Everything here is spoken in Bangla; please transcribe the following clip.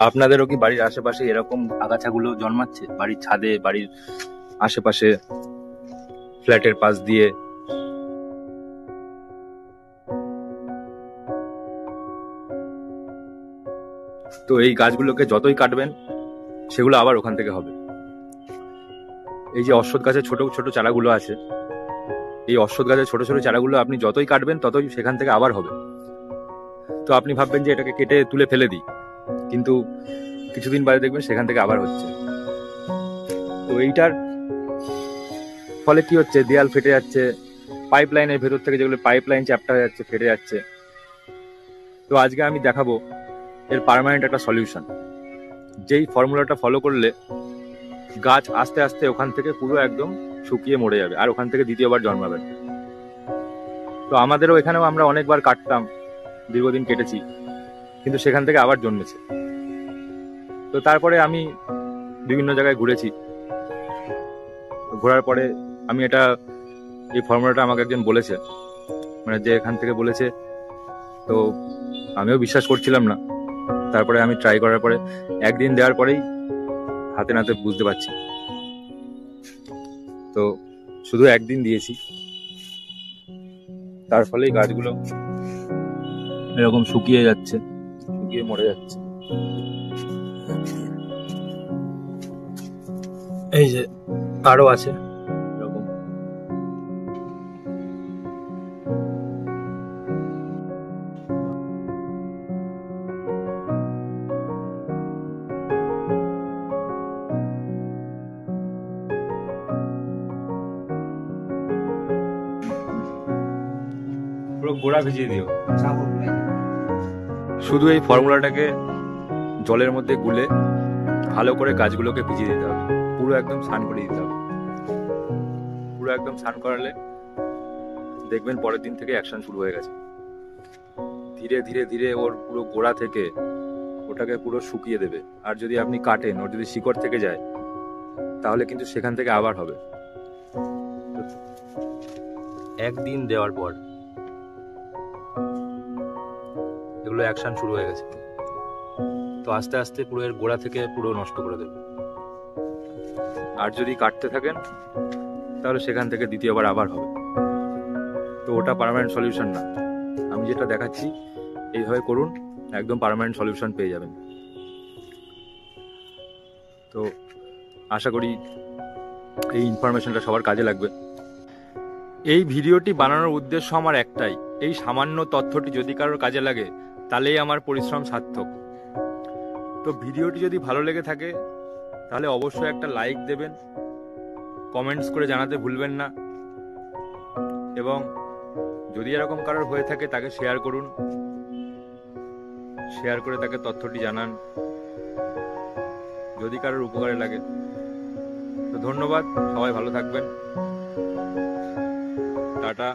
আপনাদেরও কি বাড়ির আশেপাশে এরকম আগাছাগুলো জন্মাচ্ছে? বাড়ির ছাদে, বাড়ির আশেপাশে, ফ্ল্যাটের পাশ দিয়ে? তো এই গাছগুলোকে যতই কাটবেন সেগুলো আবার ওখান থেকে হবে। এই যে অশ্বত্থ গাছের ছোট ছোট চারাগুলো আছে, এই অশ্বত্থ গাছের ছোট ছোট চারাগুলো আপনি যতই কাটবেন ততই সেখান থেকে আবার হবে। তো আপনি ভাববেন যে এটাকে কেটে তুলে ফেলে দিই, কিন্তু কিছুদিন বাদে দেখবেন সেখান থেকে আবার হচ্ছে। তো এইটার ফলে কি হচ্ছে, দেয়াল ফেটে যাচ্ছে, পাইপ লাইনের ভেতর থেকে যেগুলো পাইপ লাইন চ্যাপ্টা হয়ে যাচ্ছে, ফেটে যাচ্ছে। তো আজকে আমি দেখাবো এর পার্মানেন্ট একটা সলিউশন, যেই ফর্মুলাটা ফলো করলে গাছ আস্তে আস্তে ওখান থেকে পুরো একদম শুকিয়ে মরে যাবে, আর ওখান থেকে দ্বিতীয়বার জন্মাবে। তো আমাদেরও এখানেও আমরা অনেকবার কাটতাম, দীর্ঘদিন কেটেছি, কিন্তু সেখান থেকে আবার জন্মেছে। তো তারপরে আমি বিভিন্ন জায়গায় ঘুরেছি, ঘোরার পরে আমি এই ফর্মুলাটা আমাকে একজন বলেছে, মানে যে এখান থেকে বলেছে, তো আমিও বিশ্বাস করছিলাম না। তারপরে আমি ট্রাই করার পরে একদিন দেওয়ার পরেই হাতে নাতে বুঝতে পারছি। তো শুধু একদিন দিয়েছি, তার ফলেই গাছগুলো এরকম শুকিয়ে যাচ্ছে, শুকিয়ে মরে যাচ্ছে। এই যে আরো আছে এরকম। পুরো গোড়া ভিজিয়ে দিও। শুধু এই ফর্মুলাটাকে জলের মধ্যে গুলে ভালো করে গাছগুলোকে ভিজিয়ে দিতে হবে, পুরো একদম স্নান করে দিতে হবে। পুরো একদম স্নান করালে দেখবেন পরের দিন থেকে অ্যাকশন শুরু হয়ে গেছে। ধীরে ধীরে ধীরে ওর পুরো গোড়া থেকে ওটাকে পুরো শুকিয়ে দেবে। আর যদি আপনি কাটেন, ওর যদি শিকড় থেকে যায়, তাহলে কিন্তু সেখান থেকে আবার হবে। একদিন দেওয়ার পর এগুলো অ্যাকশন শুরু হয়ে গেছে। তো আস্তে আস্তে পুরো এর গোড়া থেকে পুরো নষ্ট করে দেবে। আর যদি কাটতে থাকেন তাহলে সেখান থেকে দ্বিতীয়বার আবার হবে। তো ওটা পার্মানেন্ট সলিউশন না। আমি যেটা দেখাচ্ছি এইভাবে করুন, একদম পার্মানেন্ট সলিউশন পেয়ে যাবেন। তো আশা করি এই ইনফরমেশনটা সবার কাজে লাগবে। এই ভিডিওটি বানানোর উদ্দেশ্য আমার একটাই, এই সামান্য তথ্যটি যদি কারোর কাজে লাগে তাহলেই আমার পরিশ্রম সার্থক। তো ভিডিওটি যদি ভালো লেগে থাকে তাহলে অবশ্যই একটা লাইক দেবেন, কমেন্টস করে জানাতে ভুলবেন না, এবং যদি এরকম কারোর হয়ে থাকে তাকে শেয়ার করুন, শেয়ার করে তাকে তথ্যটি জানান যদি কারোর উপকারে লাগে। তো ধন্যবাদ, সবাই ভালো থাকবেন, টাটা।